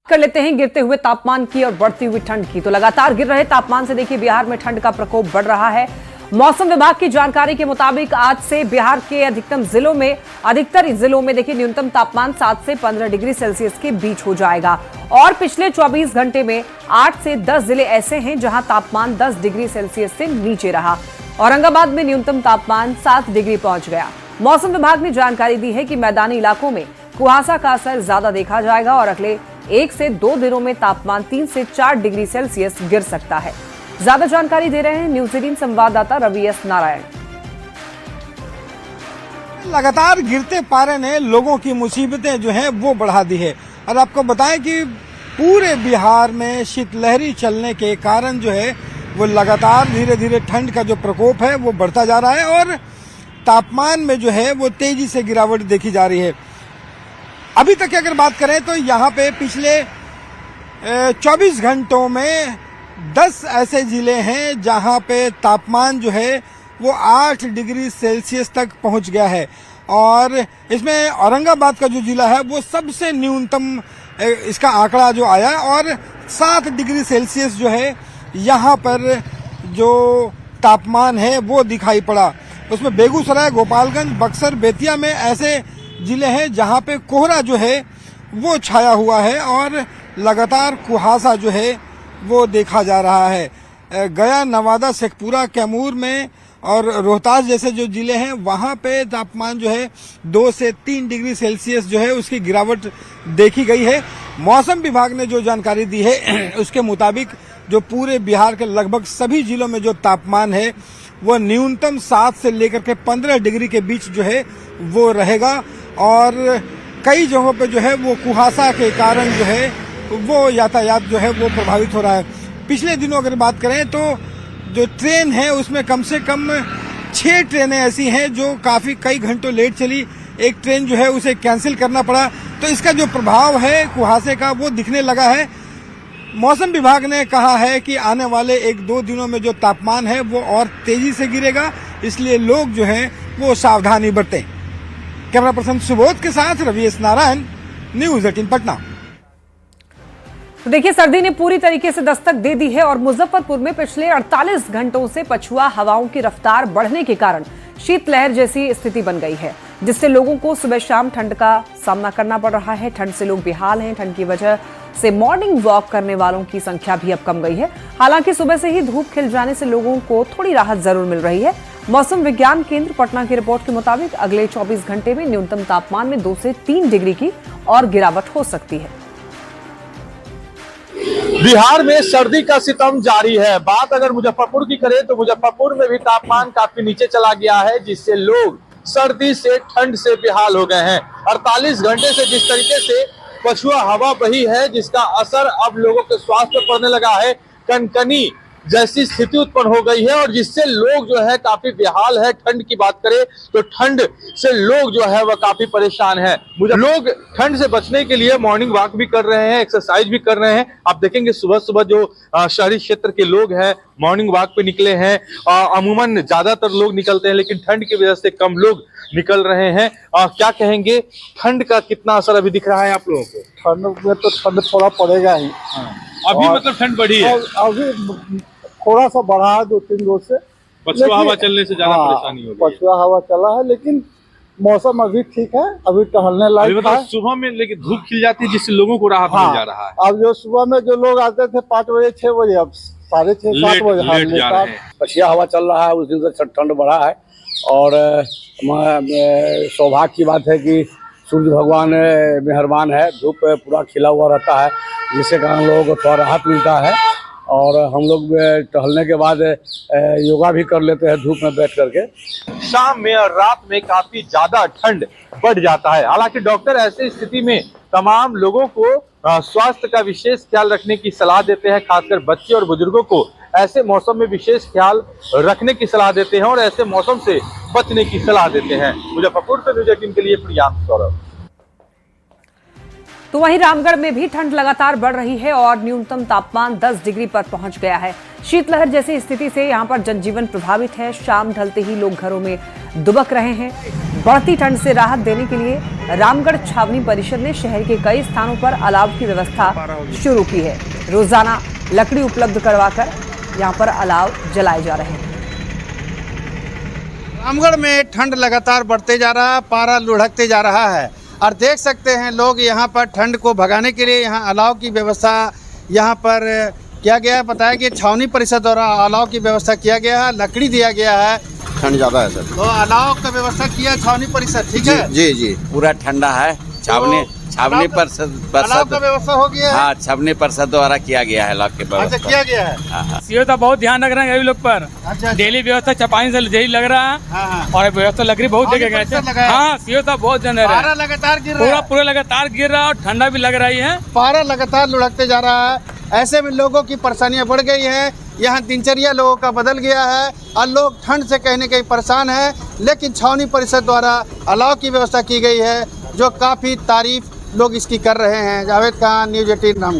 कर लेते हैं गिरते हुए तापमान की और बढ़ती हुई ठंड की। तो लगातार गिर रहे तापमान से देखिए बिहार में ठंड का प्रकोप बढ़ रहा है। मौसम विभाग की जानकारी के मुताबिक आज से बिहार के अधिकतर जिलों में देखिए न्यूनतम तापमान 7 से 15 डिग्री सेल्सियस के बीच हो जाएगा। और पिछले 24 घंटे में 8 से 10 जिले ऐसे हैं जहां तापमान 10 डिग्री सेल्सियस से नीचे रहा। औरंगाबाद में न्यूनतम तापमान 7 डिग्री पहुंच गया। मौसम विभाग ने जानकारी दी है कि मैदानी इलाकों में कुहासा का असर ज्यादा देखा जाएगा और अगले 1 से 2 दिनों में तापमान 3 से 4 डिग्री सेल्सियस गिर सकता है। ज्यादा जानकारी दे रहे हैं न्यूज 18 संवाददाता रवि एस नारायण। लगातार गिरते पारे ने लोगों की मुसीबतें जो हैं वो बढ़ा दी है। और आपको बताएं कि पूरे बिहार में शीतलहरी चलने के कारण जो है वो लगातार धीरे धीरे ठंड का जो प्रकोप है वो बढ़ता जा रहा है और तापमान में जो है वो तेजी से गिरावट देखी जा रही है। अभी तक की अगर बात करें तो यहाँ पे पिछले 24 घंटों में 10 ऐसे जिले हैं जहाँ पे तापमान जो है वो 8 डिग्री सेल्सियस तक पहुँच गया है। और इसमें औरंगाबाद का जो जिला है वो सबसे न्यूनतम इसका आंकड़ा जो आया और 7 डिग्री सेल्सियस जो है यहाँ पर जो तापमान है वो दिखाई पड़ा। उसमें बेगूसराय, गोपालगंज, बक्सर, बेतिया में ऐसे जिले हैं जहां पे कोहरा जो है वो छाया हुआ है और लगातार कुहासा जो है वो देखा जा रहा है। गया, नवादा, शेखपुरा, कैमूर में और रोहतास जैसे जो जिले हैं वहां पे तापमान जो है 2 से 3 डिग्री सेल्सियस जो है उसकी गिरावट देखी गई है। मौसम विभाग ने जो जानकारी दी है उसके मुताबिक जो पूरे बिहार के लगभग सभी जिलों में जो तापमान है वो न्यूनतम 7 से लेकर के 15 डिग्री के बीच जो है वो रहेगा। और कई जगहों पे जो है वो कुहासा के कारण जो है वो यातायात जो है वो प्रभावित हो रहा है। पिछले दिनों अगर बात करें तो जो ट्रेन है उसमें कम से कम 6 ट्रेनें ऐसी हैं जो काफी कई घंटों लेट चली। एक ट्रेन जो है उसे कैंसिल करना पड़ा। तो इसका जो प्रभाव है कुहासे का वो दिखने लगा है। मौसम विभाग ने कहा है कि आने वाले 1-2 दिनों में जो तापमान है वो और तेजी से गिरेगा, इसलिए लोग जो हैं वो सावधानी बरतें। कैमरा पर्सन सुबोध के साथ रवि एस नारायण, न्यूज 18 पटना। तो देखिए सर्दी ने पूरी तरीके से दस्तक दे दी है और मुजफ्फरपुर में पिछले 48 घंटों से पछुआ हवाओं की रफ्तार बढ़ने के कारण शीतलहर जैसी स्थिति बन गई है, जिससे लोगों को सुबह शाम ठंड का सामना करना पड़ रहा है। ठंड से लोग बेहाल हैं। ठंड की वजह से मॉर्निंग वॉक करने वालों की संख्या भी अब कम गई है। हालांकि सुबह से ही धूप खिल जाने से लोगों को थोड़ी राहत जरूर मिल रही है। मौसम विज्ञान केंद्र पटना की रिपोर्ट के मुताबिक अगले 24 घंटे में न्यूनतम तापमान में 2 से 3 डिग्री की और गिरावट हो सकती है। बिहार में सर्दी का सितम जारी है। बात अगर मुजफ्फरपुर की करें तो मुजफ्फरपुर में भी तापमान काफी नीचे चला गया है, जिससे लोग सर्दी से ठंड से बेहाल हो गए हैं। 48 घंटे से जिस तरीके से पछुआ हवा बही है जिसका असर अब लोगों के स्वास्थ्य पर पड़ने लगा है। कनकनी जैसी स्थिति उत्पन्न हो गई है और जिससे लोग जो है काफी बेहाल है। ठंड की बात करें तो ठंड से लोग जो है वह काफी परेशान है। लोग ठंड से बचने के लिए मॉर्निंग वॉक भी कर रहे हैं, एक्सरसाइज भी कर रहे हैं। आप देखेंगे सुबह सुबह जो शहरी क्षेत्र के लोग हैं मॉर्निंग वॉक पे निकले हैं। अमूमन ज्यादातर लोग निकलते हैं लेकिन ठंड की वजह से कम लोग निकल रहे हैं। क्या कहेंगे, ठंड का कितना असर अभी दिख रहा है आप लोगों को? ठंड में तो ठंड थोड़ा पड़ेगा ही। अभी मतलब ठंड बढ़ी है? अभी थोड़ा सा बढ़ा है 2-3 रोज से। पछुआ हवा चलने से ज्यादा परेशानी हो रही है। पछुआ हवा चला है लेकिन मौसम अभी ठीक है, अभी टहलने लायक है। सुबह में लेकिन धूप खिल जाती है जिससे लोगों को राहत मिल जा रहा है। अब जो सुबह में जो लोग आते थे 5 बजे 6 बजे अब 6:30-7 बजे पछिया हवा चल रहा है। उस दिन से ठंड बढ़ा है और सौभाग्य की बात है कि सूर्य भगवान मेहरबान है। धूप पूरा खिला हुआ रहता है जिसके कारण लोगों को थोड़ा राहत मिलता है। और हम लोग टहलने के बाद योगा भी कर लेते हैं धूप में बैठ करके। शाम में और रात में काफी ज्यादा ठंड बढ़ जाता है। हालांकि डॉक्टर ऐसी स्थिति में तमाम लोगों को स्वास्थ्य का विशेष ख्याल रखने की सलाह देते हैं। खासकर बच्चे और बुजुर्गों को ऐसे मौसम में विशेष ख्याल रखने की सलाह देते हैं और ऐसे मौसम से बचने की सलाह देते हैं। मुजफ्फरपुर से न्यूज 18 के लिए प्रियांक सौरभ। तो वहीं रामगढ़ में भी ठंड लगातार बढ़ रही है और न्यूनतम तापमान 10 डिग्री पर पहुंच गया है। शीतलहर जैसी स्थिति से यहां पर जनजीवन प्रभावित है। शाम ढलते ही लोग घरों में दुबक रहे हैं। बढ़ती ठंड से राहत देने के लिए रामगढ़ छावनी परिषद ने शहर के कई स्थानों पर अलाव की व्यवस्था शुरू की है। रोजाना लकड़ी उपलब्ध करवाकर यहां पर अलाव जलाए जा रहे हैं। रामगढ़ में ठंड लगातार बढ़ते जा रहा है, पारा लुढ़कते जा रहा है और देख सकते हैं लोग यहाँ पर ठंड को भगाने के लिए यहाँ अलाव की व्यवस्था यहाँ पर किया गया है। बताया कि छावनी परिषद द्वारा अलाव की व्यवस्था किया गया है, लकड़ी दिया गया है। ठंड ज्यादा है सर। तो अलाव का व्यवस्था किया छावनी परिषद, ठीक है? जी जी पूरा ठंडा है। छावनी अलाव का व्यवस्था हो गया है। हाँ, छावनी परिषद द्वारा किया गया है अलाव के अच्छा, व्यवस्था। किया गया है। सीओ तो बहुत ध्यान रख रहे हैं अभी लोग पर। अच्छा, डेली व्यवस्था चपाई से यही लग रहा है। हाँ। और व्यवस्था लकड़ी बहुत जगह गए थे। हाँ, सीओ तो बहुत जन रहे पारा हैं। लगातार गिर रहा है। पूरा लगातार गिर रहा है और ठंडा भी लग रही है। पारा लगातार लुढ़कते जा रहा है। ऐसे में लोगों की परेशानियां बढ़ गई हैं। यहाँ दिनचर्या लोगों का बदल गया है और लोग ठंड से कहीं न कहीं परेशान हैं। लेकिन छावनी परिषद द्वारा अलाव की व्यवस्था की गई है, जो काफ़ी तारीफ लोग इसकी कर रहे हैं। जावेद खान, न्यूज़ 18 रामगढ़।